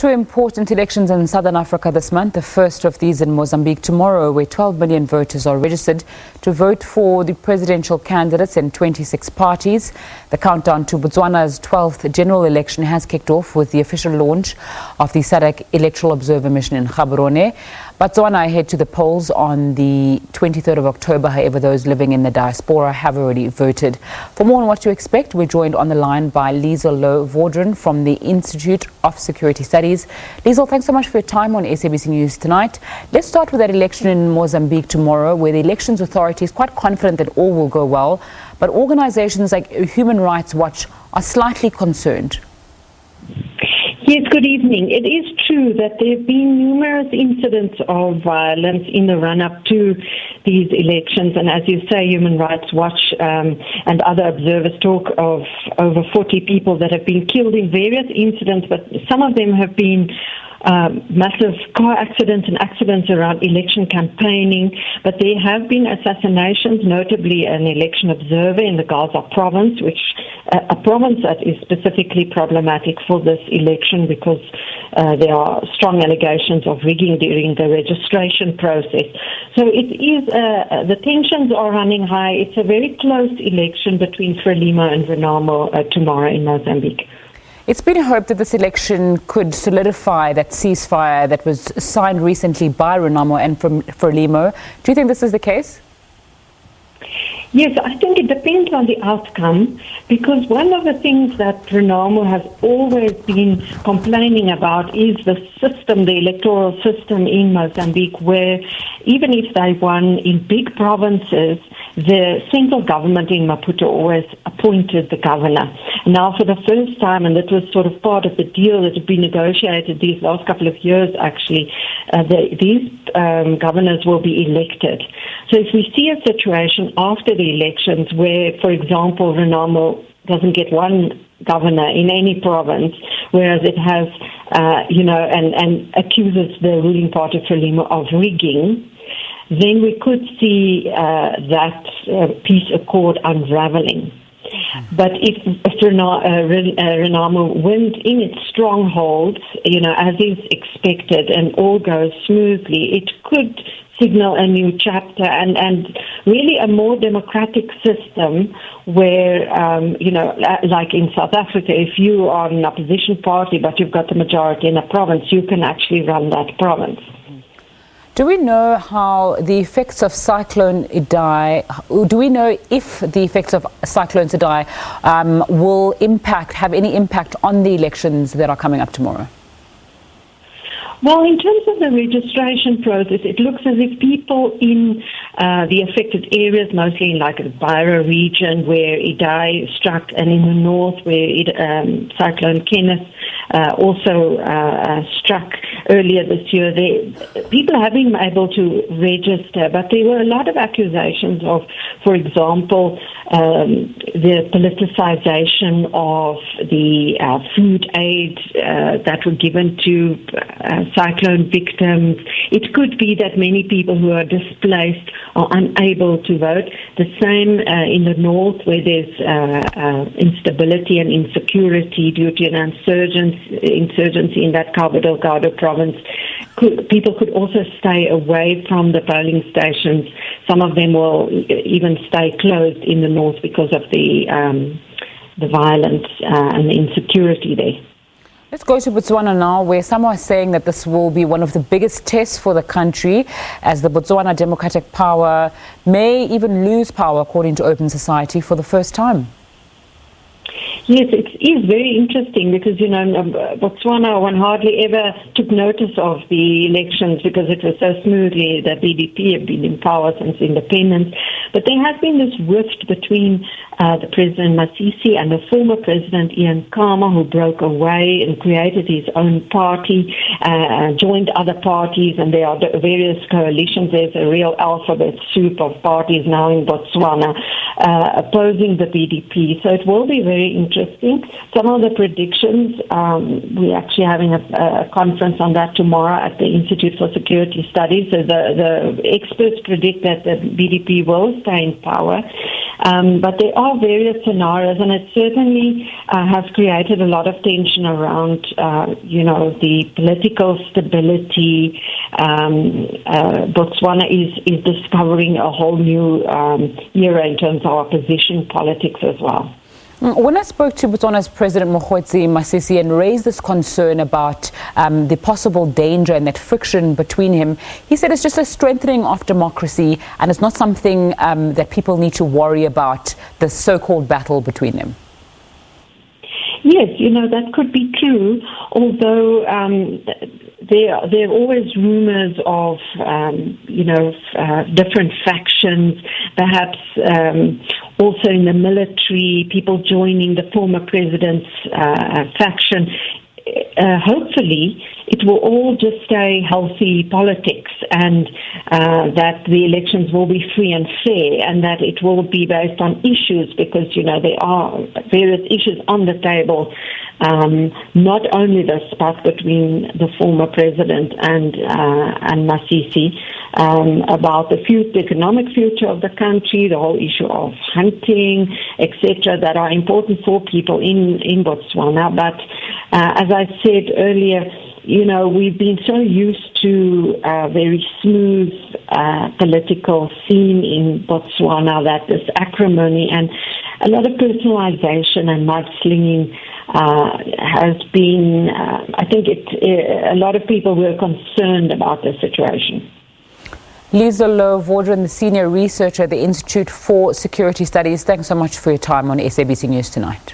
Two important elections in Southern Africa this month, the first of these in Mozambique tomorrow, where 12 million voters are registered to vote for the presidential candidates in 26 parties. The countdown to Botswana's 12th general election has kicked off with the official launch of the SADC Electoral Observer Mission in Gaborone. Botswana head to the polls on the 23rd of October. However, those living in the diaspora have already voted. For more on what to expect, we're joined on the line by Liesel Louw-Vaudran from the Institute of Security Studies. Liesel, thanks so much for your time on SABC News tonight. Let's start with that election in Mozambique tomorrow, where the Elections Authority is quite confident that all will go well, but organizations like Human Rights Watch are slightly concerned. Yes, good evening. It is true that there have been numerous incidents of violence in the run-up to these elections, and as you say, Human Rights Watch and other observers talk of over 40 people that have been killed in various incidents, but some of them have been massive car accidents and accidents around election campaigning, but there have been assassinations, notably an election observer in the Gaza province, which a province that is specifically problematic for this election because there are strong allegations of rigging during the registration process. So it is, the tensions are running high. It's a very close election between Frelimo and Renamo tomorrow in Mozambique. It's been hoped that this election could solidify that ceasefire that was signed recently by Renamo and Frelimo. Do you think this is the case? Yes, I think it depends on the outcome, because one of the things that Renamo has always been complaining about is the system, the electoral system in Mozambique, where even if they won in big provinces, the central government in Maputo always appointed the governor. Now, for the first time, and that was sort of part of the deal that had been negotiated these last couple of years, actually, these governors will be elected. So if we see a situation after the elections where, for example, Renamo doesn't get one governor in any province, whereas it has, and accuses the ruling party Frelimo of rigging, then we could see that peace accord unraveling. But if Renamo wins in its strongholds, as is expected, and all goes smoothly, it could signal a new chapter and really a more democratic system where, like in South Africa, if you are an opposition party but you've got the majority in a province, you can actually run that province. Do we know how the effects of Cyclone Idai, do we know if the effects of Cyclone Idai will have any impact on the elections that are coming up tomorrow? Well, in terms of the registration process, it looks as if people in the affected areas, mostly in like the Beira region where Idai struck, and in the north where Cyclone Kenneth also struck earlier this year, people have been able to register, but there were a lot of accusations of, for example, the politicization of the food aid that were given to cyclone victims. It could be that many people who are displaced are unable to vote. The same in the north, where there's instability and insecurity due to an insurgency in that Cabo Delgado province. People could also stay away from the polling stations. Some of them will even stay closed in the north because of the violence and the insecurity there. Let's go to Botswana now, where some are saying that this will be one of the biggest tests for the country, as the Botswana Democratic Power may even lose power, according to Open Society, for the first time. Yes, it is very interesting because, Botswana, one hardly ever took notice of the elections because it was so smoothly. The BDP have been in power since independence. But there has been this rift between the President Masisi and the former President Ian Khama, who broke away and created his own party, joined other parties, and there are various coalitions. There's a real alphabet soup of parties now in Botswana opposing the BDP. So it will be very interesting. Some of the predictions, we're actually having a conference on that tomorrow at the Institute for Security Studies. So the experts predict that the BDP will stay in power. But there are various scenarios, and it certainly has created a lot of tension around, the political stability. Botswana is discovering a whole new era in terms of opposition politics as well. When I spoke to Botswana's President Mokgweetsi Masisi and raised this concern about the possible danger and that friction between him, he said it's just a strengthening of democracy and it's not something that people need to worry about, the so-called battle between them. Yes, that could be true, although there are always rumors of, different factions, perhaps also in the military, people joining the former president's faction. Hopefully, it will all just stay healthy politics and that the elections will be free and fair and that it will be based on issues because, there are various issues on the table, not only the spat between the former president and Masisi about the economic future of the country, the whole issue of hunting, etc., that are important for people in Botswana. But as I said earlier, we've been so used to a very smooth political scene in Botswana that this acrimony and a lot of personalization and mudslinging has been, I think a lot of people were concerned about the situation. Liesel Louw-Vaudran, the senior researcher at the Institute for Security Studies, thanks so much for your time on SABC News tonight.